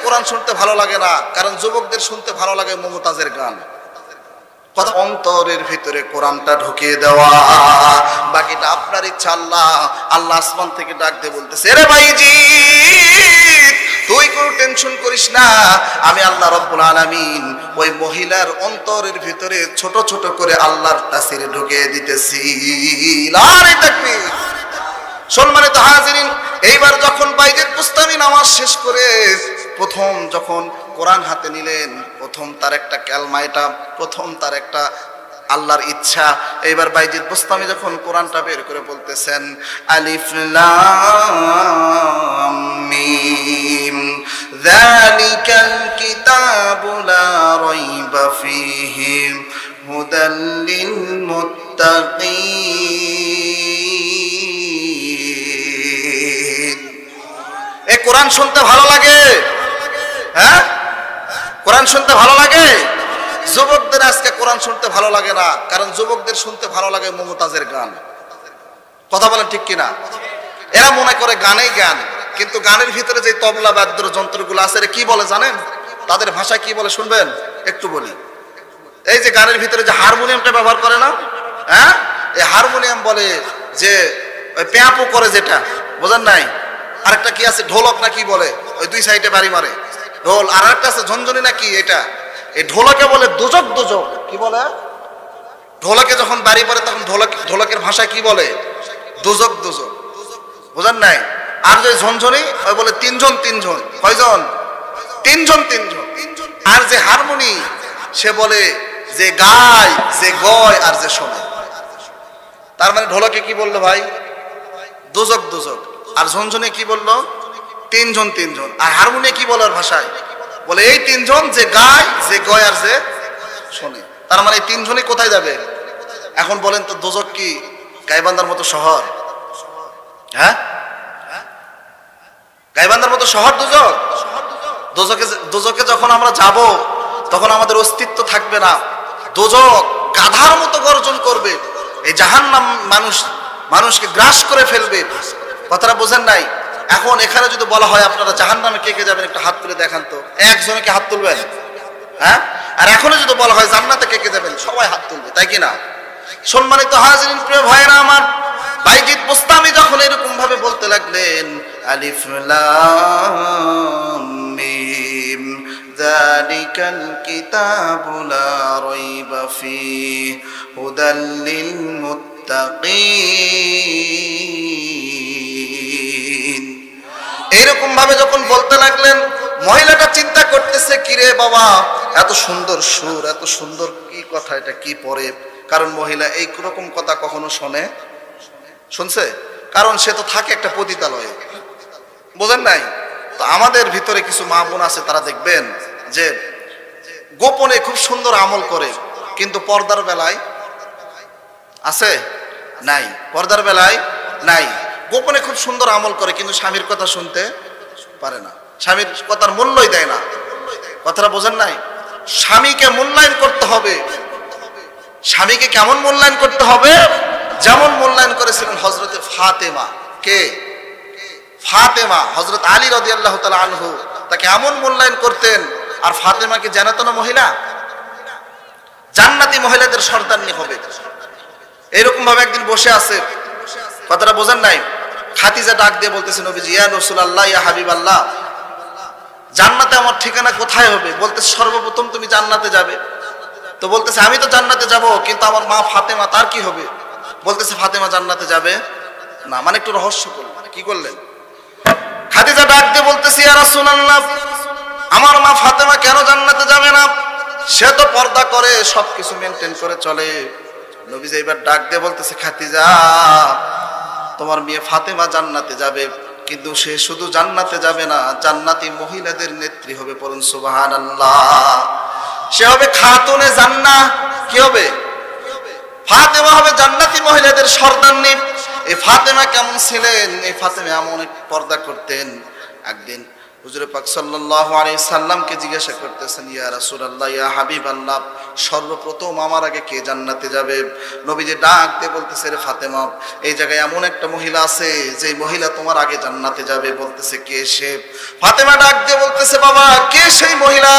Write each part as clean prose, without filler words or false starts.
কোরআন শুনতে ভালো লাগে না, কারণ যুবকদের শুনতে ভালো লাগে মমতাজের গান। কথা অন্তরের ভিতরে কোরআনটা ঢুকিয়ে দেওয়া, বাকিটা আপনার ইচ্ছা। আল্লাহ আসমান থেকে ডাক দিয়ে বলতেছে, রে ভাইজি তুই কোনো টেনশন করিস না, আমি আল্লাহ রব্বুল আলামিন ওই মহিলার অন্তরের ভিতরে ছোট ছোট করে আল্লাহর তাসির ঢুকিয়ে দিতেছি। নারে তাকবীর। সম্মানিত হাজিরিন, এইবার যখন বাইজিদ বুস্তামি নামাজ শেষ করে প্রথম যখন কোরআন হাতে নিলেন, প্রথম তার একটা কালমা, এটা প্রথম তার একটা আল্লাহর ইচ্ছা। এইবার বাইজিদ বুস্তামি যখন কোরআনটা বের করে বলতেছেন, আলিফ লাম মিম যালিকাল কিতাবু লা রাইবা ফীহি হুদাল লিল মুত্তাকিন। এই কোরআন শুনতে ভালো লাগে? হ্যাঁ, কোরআন শুনতে ভালো লাগে? যুবকদের আজকে কোরআন শুনতে ভালো লাগে না, কারণ যুবকদের শুনতে ভালো লাগে মমতাজের গান। কথা বলেন ঠিক কিনা? এরা মনে করে গানেই গান, কিন্তু গানের ভিতরে যে তবলা বাদ্য যন্ত্রগুলো আছে কি বলে জানেন? তাদের ভাষায় কি বলে শুনবেন? একটু বলি। এই যে গানের ভিতরে যে হারমোনিয়ামটা ব্যবহার করে না, হ্যাঁ, এই হারমোনিয়াম বলে যে প্যাপো করে, যেটা বোঝেন নাই। আরেকটা কি আছে, ঢোলক না কি বলে, ওই দুই সাইডে বাড়ি মারে ঢোল। আর একটা আছে ঝনঝনি না কি, এটা এই ঢোলকে বলে দোজক। দোজক কি বলে? ঢোলকে যখন বাড়ি পড়ে তখন ঢোলকের ভাষায় কি বলে? দোজক। দোজক বোঝেন নাই। আর যে ঝনঝনি ওই বলে তিনজন। কয়জন? তিনজন। আর যে হারমোনি সে বলে যে গায়, যে গয়, আর যে শোনে। তার মানে ঢোলকে কি বললো ভাই? দোজক। আর ঝনঝনি কি বললো? তিনজন। আর হারমোনিয়াম কি বলার ভাষায় বলে এই তিনজন, যে গায়, যে গয়, আর যে শোনে। তার মানে এই তিনজনই কোথায় যাবে? এখন বলেন তো, দোজক কি গাইবান্ধার মতো শহর? হ্যাঁ, গাইবান্ধার মতো শহর দোজক? দোজকে যখন আমরা যাব তখন আমাদের অস্তিত্ব থাকবে না। দোজক গাধার মতো গর্জন করবে, এই জাহান্নাম মানুষকে গ্রাস করে ফেলবে। কথাটা বোঝেন নাই? এখন এখানে যদি বলা হয় আপনারা জাহান্নামে কে কে যাবেন, একটা হাত তুলে দেখান তো। একজনে কি হাত তুলবেন? হ্যাঁ। আর এখনো যদি বলা হয় জান্নাতে কে কে যাবেন, সবাই হাত তুলবে, তাই কি না? সম্মানিত হাজিরিন, প্রিয় ভাইয়েরা আমার, বাইজিদ বুস্তামি যখন এরকম ভাবে বলতে লাগলেন, আলিফ লাম মিম যালিকাল কিতাবু লা রাইবা ফীহি হুদাল লিল মুত্তাকিন, এইরকম ভাবে যখন বলতে লাগলেন, মহিলাটা চিন্তা করতেছে, কিরে বাবা, এত সুন্দর সুর, এত সুন্দর কি কথা, এটা কি পড়ে? কারণ মহিলা এই রকম কথা কখনো শুনছে? কারণ সে তো থাকে একটা পতিতালয়ে, বোঝেন নাই? তো আমাদের ভিতরে কিছু মা বোন আছে, তারা দেখবেন যে গোপনে খুব সুন্দর আমল করে, কিন্তু পর্দার বেলায় আছে নাই, পর্দার বেলায় নাই। গোপনে খুব সুন্দর আমল করে, কিন্তু স্বামীর কথা শুনতে পারে না, স্বামীর কথার মূল্যই দেয় না। কথাটা বোঝেন নাই? স্বামীকে মূল্যায়ন করতে হবে। স্বামীকে কেমন মূল্যায়ন করতে হবে? যেমন মূল্যায়ন করেছিলেন হযরতে ফাতেমা। কে? ফাতেমা। হযরত আলী রাদিয়াল্লাহু তাআলা আনহু তাকে এমন মূল্যায়ন করতেন। আর ফাতেমাকে জানাতো না মহিলা, জান্নাতি মহিলাদের সর্দারনি হবে। এরকম ভাবে একদিন বসে আছে, কথাটা বোঝেন নাই? খাদিজা ডাক দিয়ে বলতেছে, নবীজি, ইয়া রাসূলুল্লাহ, ইয়া হাবিবাল্লাহ, জান্নাতে আমার ঠিকানা কোথায় হবে? বলতেছে, সর্বপ্রথম তুমি জান্নাতে যাবে। তো বলতেছে, আমি তো জান্নাতে যাব, কিন্তু আমার মা ফাতেমা, তার কি হবে? বলতেছে, ফাতেমা জান্নাতে যাবে না। মানে একটু রহস্য করলেন। কি করলেন? খাদিজা ডাক দিয়ে বলতেছে, ইয়া রাসূলুল্লাহ, আমার মা ফাতেমা কেন জান্নাতে যাবে না? সে তো পর্দা করে, সবকিছু মেনটেন করে চলে। নবীজি এবার ডাক দিয়ে বলতেছে, খাদিজা, তোমার মেয়ে ফাতেমা জান্নাতে যাবে, কিন্তু সে শুধু জান্নাতে যাবে না, জান্নাতি মহিলাদের নেত্রী হবে। পড়ুন সুবহানাল্লাহ। সে হবে খাতুনে জান্নাহ। কি হবে? ফাতেমা হবে জান্নাতি মহিলাদের সর্দারনি। এই ফাতেমা কেমন ছিলেন? এই ফাতেমা এমন পর্দা করতেন। একদিন হুজুর পাক সাল্লাল্লাহু আলাইহি সাল্লামকে জিজ্ঞাসা করতেছেন, ইয়া রাসূলুল্লাহ, ইয়া হাবিবাল্লাহ, সর্বপ্রথম আমার আগে কে জান্নাতে যাবে? নবীজি ডাক দিয়ে বলতেছে, রে ফাতেমা, এই জায়গায় এমন একটা মহিলা আছে যে মহিলা তোমার আগে জান্নাতে যাবে। বলতেছে, কে সে? ফাতেমা ডাক দিয়ে বলতেছে, বাবা কে সেই মহিলা?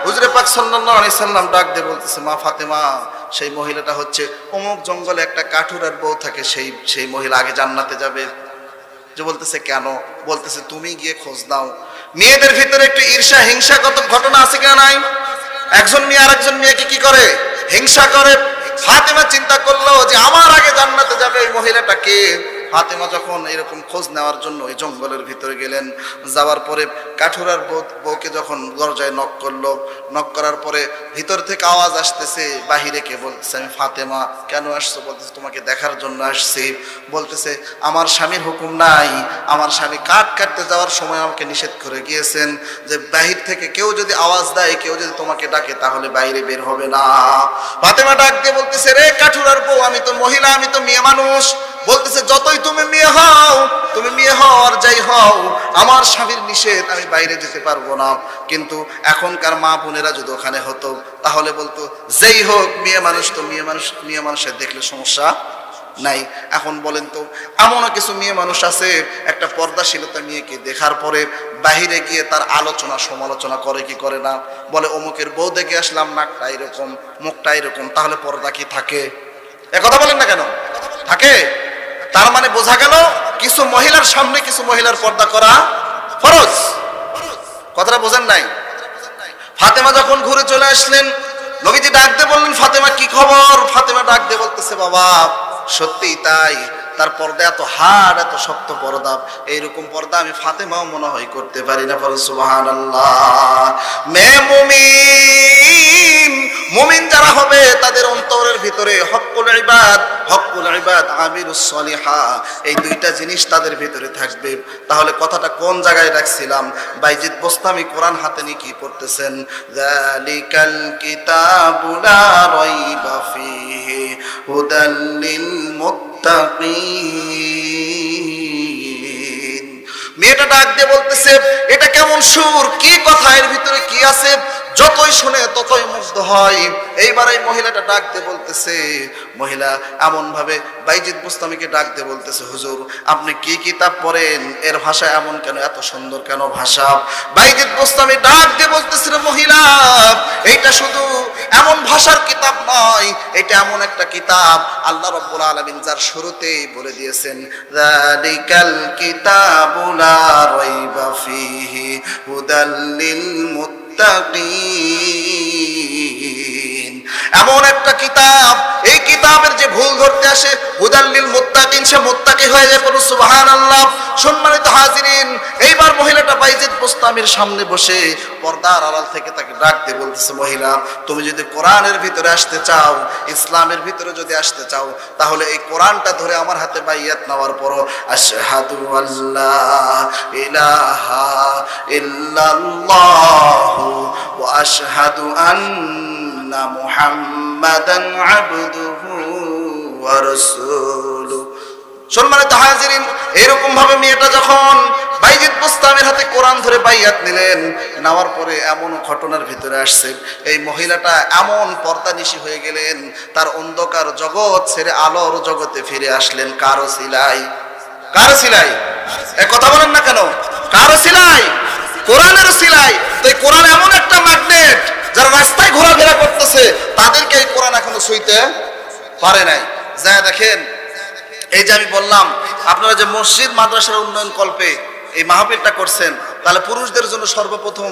হুজুরে পাক সাল্লাল্লাহু আলাইহি সাল্লাম ডাক দিয়ে বলতেছে, মা ফাতেমা, সেই মহিলাটা হচ্ছে অমুক জঙ্গলে একটা কাঠুরার বউ থাকে, সেই মহিলা আগে জান্নাতে যাবে। যে বলতেছে, কেন? বলতেছে, তুমি গিয়ে খোঁজ নাও। মেয়েদের ভিতরে একটু ঈর্ষা হিংসাগত ঘটনা আছে কিনা নাই? একজন মেয়ে আরেকজন মেয়েকে কি করে? হিংসা করে। ফাতেমা চিন্তা করলো যে আমার আগে জান্নাতে যাবে এই মহিলাটা কে? ফাতেমা যখন এরকম খোঁজ নেওয়ার জন্য ওই জঙ্গলের ভিতরে গেলেন, যাওয়ার পরে কাঠুরার বউকে যখন দরজায় নক করলো, নক করার পরে ভিতর থেকে আওয়াজ আসতেছে, বাহিরে কে? বলতেছে, আমি ফাতেমা। কেন আসছো? বলতেছে, তোমাকে দেখার জন্য আসছি। বলতেছে, আমার স্বামীর হুকুম নাই, আমার স্বামী কাঠ কাটতে যাওয়ার সময় আমাকে নিষেধ করে গিয়েছেন যে বাহির থেকে কেউ যদি আওয়াজ দেয়, কেউ যদি তোমাকে ডাকে, তাহলে বাইরে বের হবে না। ফাতেমা ডাক দিয়ে বলতেছে, রে কাঠুরার বউ, আমি তো মহিলা, আমি তো মেয়ে মানুষ। বলতেছে, যতই তুমি মেয়ে হও, তুমি মেয়ে হও আর যাই হও, আমার স্বামীর নিষেধ, আমি বাইরে যেতে পারবো না। কিন্তু এখনকার মা বোনেরা যদি ওখানে হতো, তাহলে বলতো, যেই হোক মেয়ে মানুষ তো মেয়ে মানুষের দেখলে সমস্যা নাই। এখন বলেন তো, এমনও কিছু মেয়ে মানুষ আছে একটা পর্দাশীলতা মেয়েকে দেখার পরে বাহিরে গিয়ে তার আলোচনা সমালোচনা করে কি করে না? বলে, অমুকের বউ দেখে আসলাম, নাকটা এরকম, মুখটা এরকম, তাহলে পর্দা কি থাকে? কথা বলেন না কেন? থাকে। তার মানে বোঝা গেল কিছু মহিলার সামনে কিছু মহিলার পর্দা করা ফরজ। কথাটা বোঝেন নাই? ফাতেমা যখন ঘুরে চলে আসলেন, নবীজি ডাক দিয়ে বললেন, ফাতেমা কি খবর? ফাতেমা ডাক দিয়ে বলতেছে, বাবা সত্যিই তাই, তার পর্দা এত হাড়, এত শক্ত পর্দা, এইরকম পর্দা আমি ফাতেমাও মনে হয় করতে পারি না। সুবহানাল্লাহ। মেয়ে মুমিন, মুমিন যারা হবে তাদের অন্তরের ভিতরে হক্কুল ইবাদ আমিরুস সলিহা, এই দুইটা জিনিস তাদের ভিতরে থাকবে। তাহলে কথাটা কোন জায়গায় রাখছিলাম? বাইজিদ বোস্তামি কোরআন হাতে নিয়ে কি পড়তেছেন? যালিকাল কিতাবু লা রাইবা ফীহি হুদাল লিল মুত্তাকিন। মেয়েটা ডাক দিয়ে বলতেছে, এটা কেমন সুর, কি কথা, এর ভিতরে কি আছে? যতই শুনে ততই মুগ্ধ হয়। এইবার এই মহিলাটা ডাক দিয়ে বলতেছে, মহিলা এমন ভাবে বাইজিদ বুস্তামিকে ডাক দিয়ে বলতেছে, হুজুর আপনি কি কিতাব পড়েন? এর ভাষা এমন কেন, এত সুন্দর কেন ভাষা? বাইজিদ বুস্তামি ডাক দিয়ে বলতেছে, মহিলা এইটা শুধু এমন ভাষার কিতাব নয়, এটা এমন একটা কিতাব আল্লাহ রাব্বুল আলামিন যার শুরুতেই বলে দিয়েছেন, যালিকাল কিতাবু লা রাইবা ফীহি হুদাল লিল মুত্তাকিন। এমন একটা কিতাব, এই কিতাবের যে ভুল ধরতে আসে, হুদাল লিল মুত্তাকিন, সে মুত্তাকি হয়ে যায়। বলুন সুবহানাল্লাহ। সম্মানিত হাজিরিন, এইবার মহিলাটা বাইজিদ বুস্তামির সামনে বসে পর্দার আড়াল থেকে তাকে ডাক দিয়ে বলতেছে, মহিলা তুমি যদি কোরআনের ভিতরে আসতে চাও, ইসলামের ভিতরে যদি আসতে চাও, তাহলে এই কোরআনটা ধরে আমার হাতে বাইয়াত নেওয়ার পর আশহাদু আল্লা ইলাহা ইল্লাল্লাহু ওয়া আশহাদু আন্না মুহাম্মাদান আবদুহু ওয়া রাসূলুহু। সম্মানিত হাজিরিন, এরকম ভাবে মেয়েটা যখন বাইজিদ বুস্তামির হাতে কোরআন ধরে বাইয়াত নিলেন, নেওয়ার পরে এমন ঘটনার ভিতরে আসছে, এই মহিলাটা এমন পর্দানিশী হয়ে গেলেন, তার অন্ধকার জগৎ ছেড়ে আলোর জগতে ফিরে আসলেন। কারো সিলাই, কারো সিলাই, কথা বলেন না কেন? কারো সিলাই? কোরআনের সিলাই। তো এই কোরআন এমন একটা ম্যাগনেট, যারা রাস্তায় ঘোরাফেরা করতেছে তাদেরকে এই কোরআন এখনো ছুঁইতে পারে নাই। যা দেখেন, এই যে আমি বললাম আপনারা যে মসজিদ মাদ্রাসার উন্নয়ন কল্পে এই মাহফিলটা করছেন, তাহলে পুরুষদের জন্য সর্বপ্রথম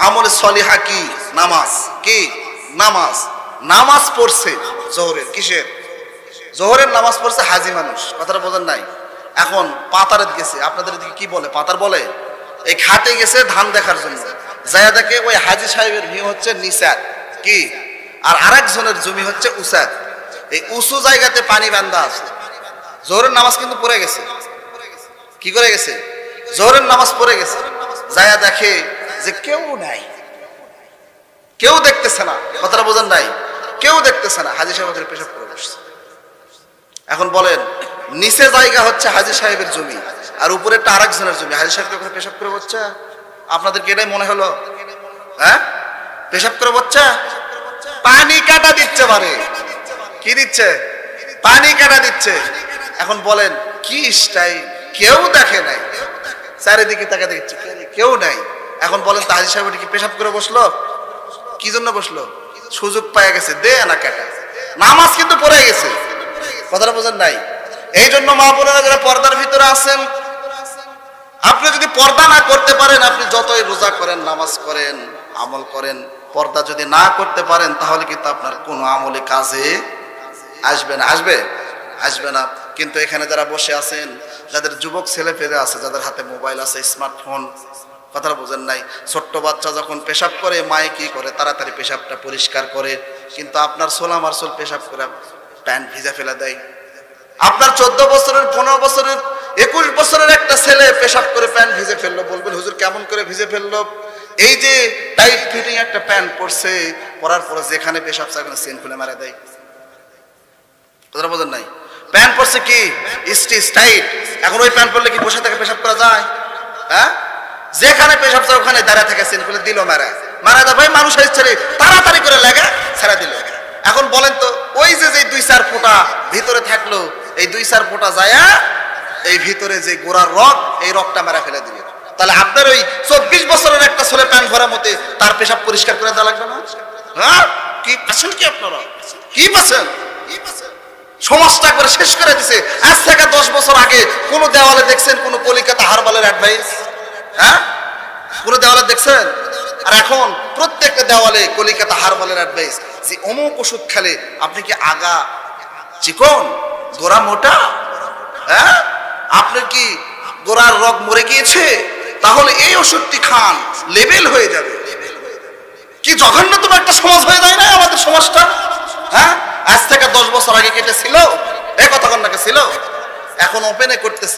আমল সলিহা কি? নামাজ। কি? নামাজ। নামাজ পড়ছে জোহরের, কিসের? জোহরের নামাজ পড়ছে হাজি মানুষ। কথাটা বোঝেন নাই? এখন পাতারে গেছে, আপনাদের দিকে কি বলে? পাতার বলে। এই খাটে গেছে ধান দেখার জন্য, যায়া দেখে ওই হাজি সাহেবের ভূমি হচ্ছে নিসাত, কি, আর আরেকজনের জমি হচ্ছে উসাদ। এই উঁচু জায়গাতে পানি বান্ধা আছে। জোহরের নামাজ কিন্তু পড়ে গেছে। কি করে গেছে? জোহরের নামাজ পড়ে গেছে। যায়া দেখে যে কেউ নাই, কেউ দেখতেছে না। কথাটা বোঝেন নাই? কেউ দেখতেছে না। হাজি সাহেব ওখানে পেশাব করে বসছে। এখন বলেন, নিচে জায়গা হচ্ছে হাজি সাহেবের জমি, আর উপরে একটা আরেকজনের জমি। হাজি সাহেবকে ওখানে পেশাব করে বসছে। আপনাদেরকে এটাই মনে হলো? হ্যাঁ, পেশাব করে বসছে। পানি কাটা দিচ্ছে, মানে কি দিচ্ছে? পানি কাটা দিচ্ছে। এখন বলেন কি স্টাইল, কেউ দেখে নাই, চারিদিকে তাকা দেখছে কেউ নাই। এখন বলেন তো হাজী সাহেব কি পেশাব করে বসলো? কি জন্য বসলো? সুযোগ পায় গেছে, দে না কাটা। নামাজ কিন্তু পড়ে গেছে, কথাটা বোঝেন নাই? এই জন্য মা বোনেরা যারা পর্দার ভিতরে আছেন, আপনি যদি পর্দা না করতে পারেন, আপনি যতই রোজা করেন, নামাজ করেন, আমল করেন, পর্দা যদি না করতে পারেন, তাহলে কিন্তু আপনার কোনো আমলে কাজে আসবে না। আসবে না। কিন্তু এখানে যারা বসে আছেন, যাদের যুবক ছেলে পেলে আছে, যাদের হাতে মোবাইল আছে, স্মার্টফোন, কথাটা বোঝেন নাই? ছোট্ট বাচ্চা যখন পেশাব করে, মায়ে কি করে? তাড়াতাড়ি পেশাবটা পরিষ্কার করে। কিন্তু আপনার সোলা মারসোল পেশাব করে প্যান্ট ভিজা ফেলে দেয়। আপনার 14 বছরের, 15 বছরের, 21 বছরের একটা ছেলে পেশাব করে প্যান্ট ভিজে ফেললো। বলবেন হুজুর কেমন করে ভিজে ফেললো? এই যে টাইট ফিটিং একটা প্যান্ট পরছে, পরার পরে যেখানে পেশাব সেখানে চেন খুলে মারা দেয়। কথাটা বোঝেন নাই? প্যান্ট পরছে কি স্টিচ টাইট। এখন ওই প্যান্ট পরলে কি বসে থেকে পেশাব করা যায়? হ্যাঁ, যেখানে পেশাব চায় ওখানে দাঁড়িয়ে থেকে চেন খুলে দিল, মারা দেয়। ভাই মানুষ হয়েছে তাড়াতাড়ি করে লাগা ছেড়ে দিল। এখন বলেন তো ওই যে 2-4 ফোঁটা ভিতরে থাকলো, এই 2-4 ফোঁটা যায়া এই ভিতরে যে গোড়ার রগ, এই রগটা মারা ফেলে দিবে। তাহলে আপনার ওই 24 বছরের একটা ছেলে প্যান্ট ভরা মতে তার পেশাব পরিষ্কার করে দেওয়া লাগবে না? হ্যাঁ, কি পাচ্ছেন কি আপনারা? কি পাচ্ছেন? সমাজটা করে শেষ করে দিছে। আজ থেকে 10 বছর আগে কোন দেওয়ালে দেখছেন কোন কলিকাতা হারবালের অ্যাডভাইস? হ্যাঁ, কোন দেওয়ালে দেখছেন? আর এখন প্রত্যেকটা দেওয়ালে কলিকাতা হারবালের অ্যাডভাইস যে অমুক ওষুধ খেলে আপনি কি আগা চিকন, গোড়া মোটা? হ্যাঁ, আপনার কি গোড়ার রগ মরে গিয়েছে? তাহলে এই ওষুধটি খান, লেবেল হয়ে যাবে। কি জঘন্যতম একটা সমাজ হয়ে যায় না আমাদের সমাজটা? হ্যাঁ, আজ থেকে 10 বছর আগে কেটে ছিল, এ কথা কন্যাকে ছিল, এখন ওপেনে করতেছে।